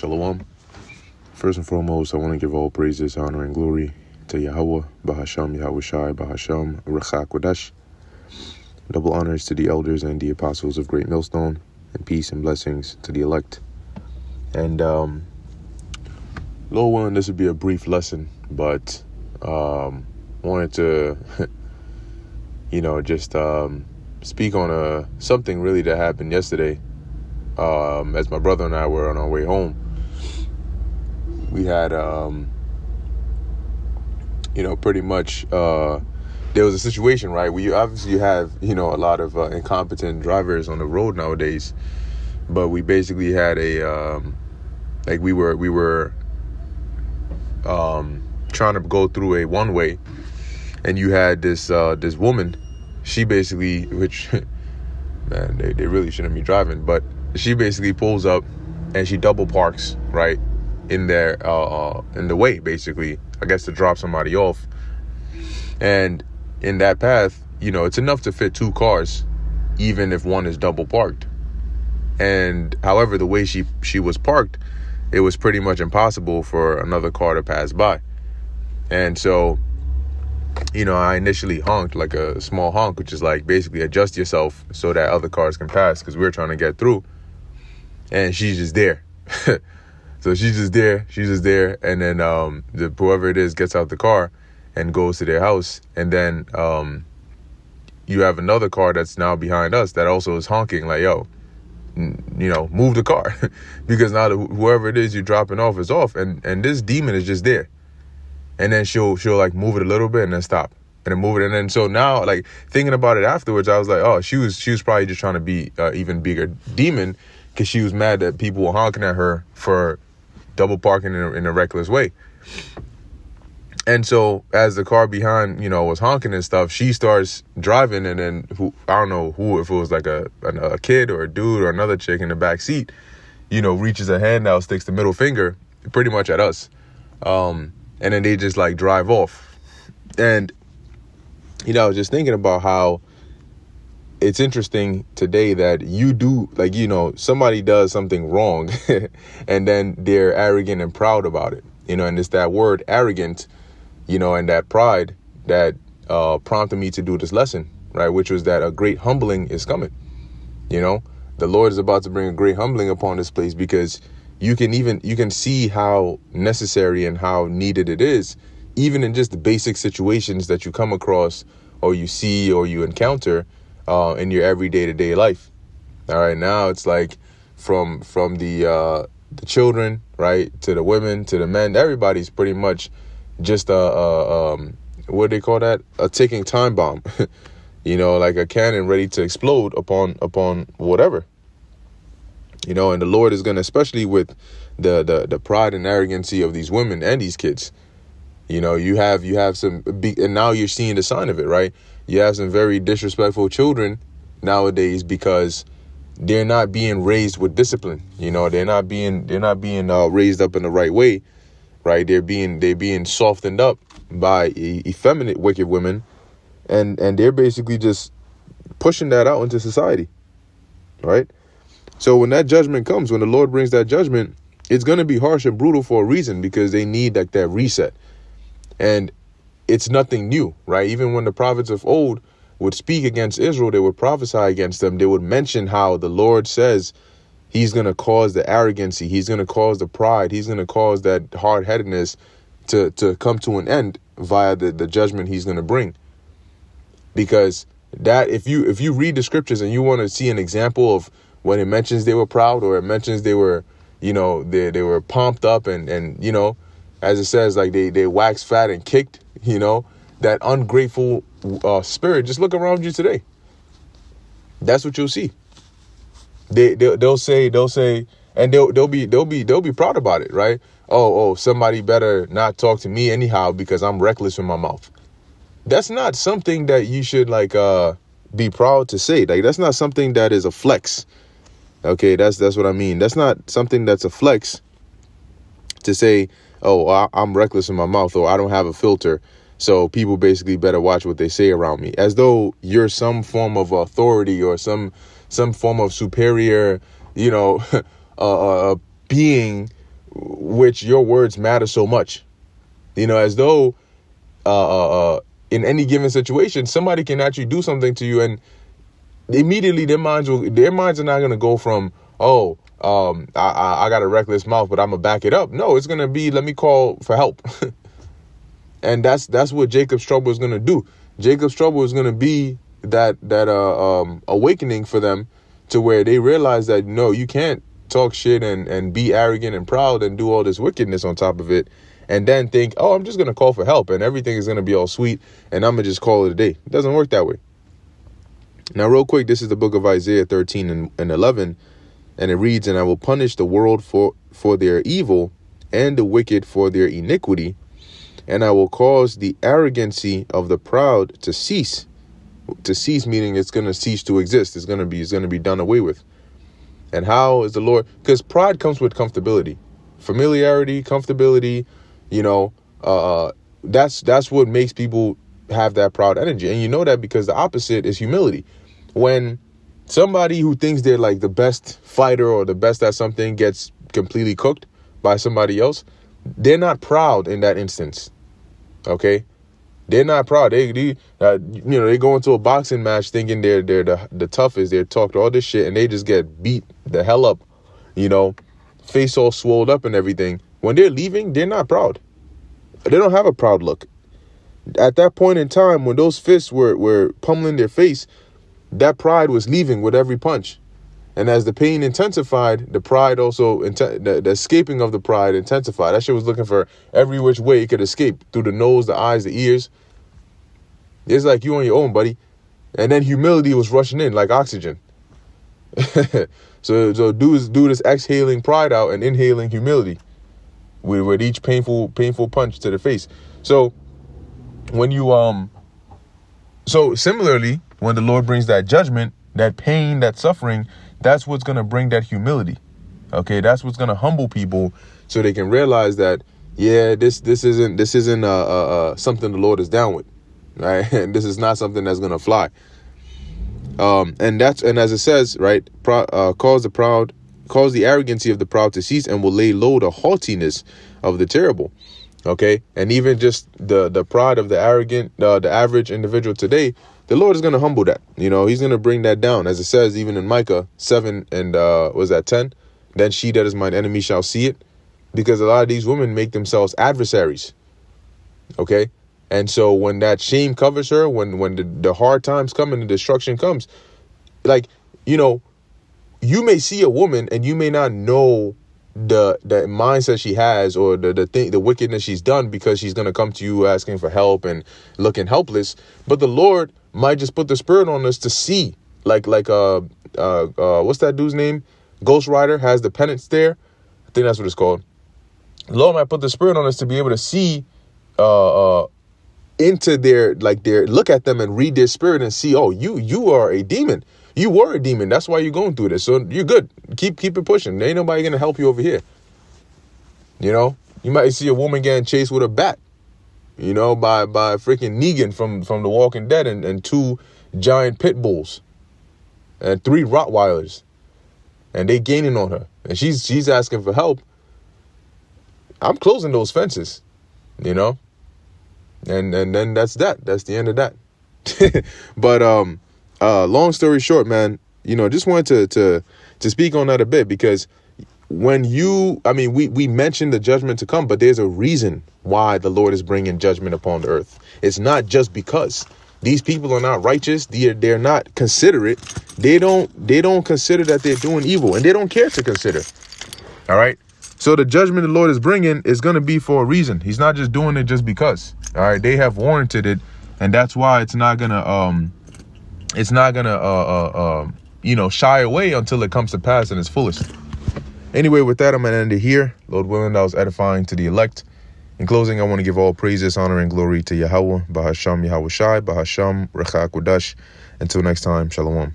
Shalom. First and foremost, I want to give all praises, honor, and glory to Yahweh, Bahasham, Yahweh Shai, Bahasham, Rechak Kodesh. Double honors to the elders and the apostles of Great Millstone, and peace and blessings to the elect. And, Lord willing, this would be a brief lesson, but wanted to, just speak on something really that happened yesterday. As my brother and I were on our way home, we had, pretty much, there was a situation, right? We obviously have, a lot of incompetent drivers on the road nowadays, but we basically had we were trying to go through a one-way, and you had this woman. She basically, which, man, they really shouldn't be driving, but she basically pulls up and she double parks right in there, in the way, basically, I guess, to drop somebody off. And in that path, it's enough to fit two cars, even if one is double parked. And however, the way she was parked, it was pretty much impossible for another car to pass by. And so, I initially honked, like a small honk, which is like basically adjust yourself so that other cars can pass, because we're trying to get through. And she's just there. So she's just there. And then whoever it is gets out the car and goes to their house. And then you have another car that's now behind us that also is honking like, yo, move the car. Because now whoever it is you're dropping off is off. And this demon is just there. And then she'll like move it a little bit and then stop. And then move it. And then so now, like, thinking about it afterwards, I was like, oh, she was probably just trying to be even bigger demon, because she was mad that people were honking at her for double parking in a reckless way. And so as the car behind, was honking and stuff, she starts driving, and then I don't know if it was like a kid or a dude or another chick in the back seat, reaches a hand out, sticks the middle finger pretty much at us. And then they just like drive off. And, I was just thinking about how it's interesting today that you do, like, somebody does something wrong and then they're arrogant and proud about it, and it's that word arrogant, and that pride that prompted me to do this lesson, right? Which was that a great humbling is coming. The Lord is about to bring a great humbling upon this place, because you can see how necessary and how needed it is, even in just the basic situations that you come across or you see or you encounter in your everyday to day life. All right. Now it's like from the children, right, to the women, to the men, everybody's pretty much just what do they call that? A ticking time bomb, like a cannon ready to explode upon whatever, and the Lord is going to, especially with the pride and arrogancy of these women and these kids, you have some big, and now you're seeing the sign of it, right? You have some very disrespectful children nowadays, because they're not being raised with discipline. They're not being raised up in the right way, right? They're being softened up by effeminate, wicked women, and they're basically just pushing that out into society, right? So when that judgment comes, when the Lord brings that judgment, it's going to be harsh and brutal for a reason, because they need like that reset. And it's nothing new, right? Even when the prophets of old would speak against Israel, they would prophesy against them. They would mention how the Lord says he's going to cause the arrogancy. He's going to cause the pride. He's going to cause that hard-headedness to come to an end via the judgment he's going to bring. Because that, if you read the scriptures and you want to see an example of when it mentions they were proud, or it mentions they were, they were pumped up and as it says, like they waxed fat and kicked, that ungrateful spirit, just look around you today. That's what you'll see. They'll say, and they'll be proud about it, right? Oh, somebody better not talk to me anyhow because I'm reckless with my mouth. That's not something that you should be proud to say. Like, that's not something that is a flex. Okay, that's what I mean. That's not something that's a flex to say, oh, I'm reckless in my mouth, or I don't have a filter, so people basically better watch what they say around me, as though you're some form of authority or some form of superior, being which your words matter so much. As though in any given situation, somebody can actually do something to you, and immediately their minds are not going to go from, I got a reckless mouth, but I'm gonna back it up. No, it's gonna be, let me call for help. And that's what Jacob's trouble is gonna do. Jacob's trouble is gonna be that awakening for them, to where they realize that no, you can't talk shit and be arrogant and proud and do all this wickedness on top of it, and then think, I'm just gonna call for help and everything is gonna be all sweet and I'm gonna just call it a day. It doesn't work that way. Now, real quick, this is the book of Isaiah 13 and 11. And it reads, "And I will punish the world for their evil and the wicked for their iniquity. And I will cause the arrogancy of the proud to cease." To cease meaning it's going to cease to exist. It's going to be done away with. And how is the Lord? Because pride comes with comfortability, familiarity, comfortability. That's what makes people have that proud energy. And you know that because the opposite is humility. When somebody who thinks they're like the best fighter or the best at something gets completely cooked by somebody else, they're not proud in that instance. Okay, they're not proud. They go into a boxing match thinking they're the toughest. They're talked all this shit and they just get beat the hell up. Face all swolled up and everything. When they're leaving, they're not proud. They don't have a proud look. At that point in time, when those fists were pummeling their face, that pride was leaving with every punch. And as the pain intensified, the pride also, the escaping of the pride intensified. That shit was looking for every which way it could escape, through the nose, the eyes, the ears. It's like you on your own, buddy. And then humility was rushing in like oxygen. So do this exhaling pride out and inhaling humility with each painful punch to the face. So when you so similarly, when the Lord brings that judgment, that pain, that suffering, that's what's going to bring that humility. Okay, that's what's going to humble people so they can realize that, this isn't something the Lord is down with, right? And this is not something that's going to fly. And as it says, right, cause the arrogancy of the proud to cease, and will lay low the haughtiness of the terrible. Okay, and even just the pride of the arrogant, the average individual today, the Lord is going to humble that. He's going to bring that down. As it says, even in Micah 7 and was that 10? Then she that is mine enemy shall see it. Because a lot of these women make themselves adversaries. Okay. And so when that shame covers her, when the hard times come and the destruction comes, like, you may see a woman and you may not know the mindset she has or the wickedness she's done, because she's going to come to you asking for help and looking helpless. But the Lord might just put the spirit on us to see, like what's that dude's name? Ghost Rider has the penance there. I think that's what it's called. The Lord might put the spirit on us to be able to see into their look at them and read their spirit and see, you are a demon. You were a demon. That's why you're going through this. So you're good. Keep it pushing. There ain't nobody gonna help you over here. You might see a woman getting chased with a bat, by freaking Negan from The Walking Dead and 2 giant pit bulls and 3 Rottweilers, and they gaining on her, and she's asking for help. I'm closing those fences, and then that's the end of that. But long story short, man, just wanted to speak on that a bit, because when we mentioned the judgment to come, but there's a reason why the Lord is bringing judgment upon the earth. It's not just because these people are not righteous. They're not considerate. They don't consider that they're doing evil, and they don't care to consider. All right. So the judgment the Lord is bringing is going to be for a reason. He's not just doing it just because. All right. They have warranted it. And that's why it's not going to shy away until it comes to pass in its fullest. Anyway, with that, I'm going to end it here. Lord willing, that was edifying to the elect. In closing, I want to give all praises, honor, and glory to Yahweh, Bahasham Yahweh Shai, Bahasham Recha Kodash. Until next time, Shalom.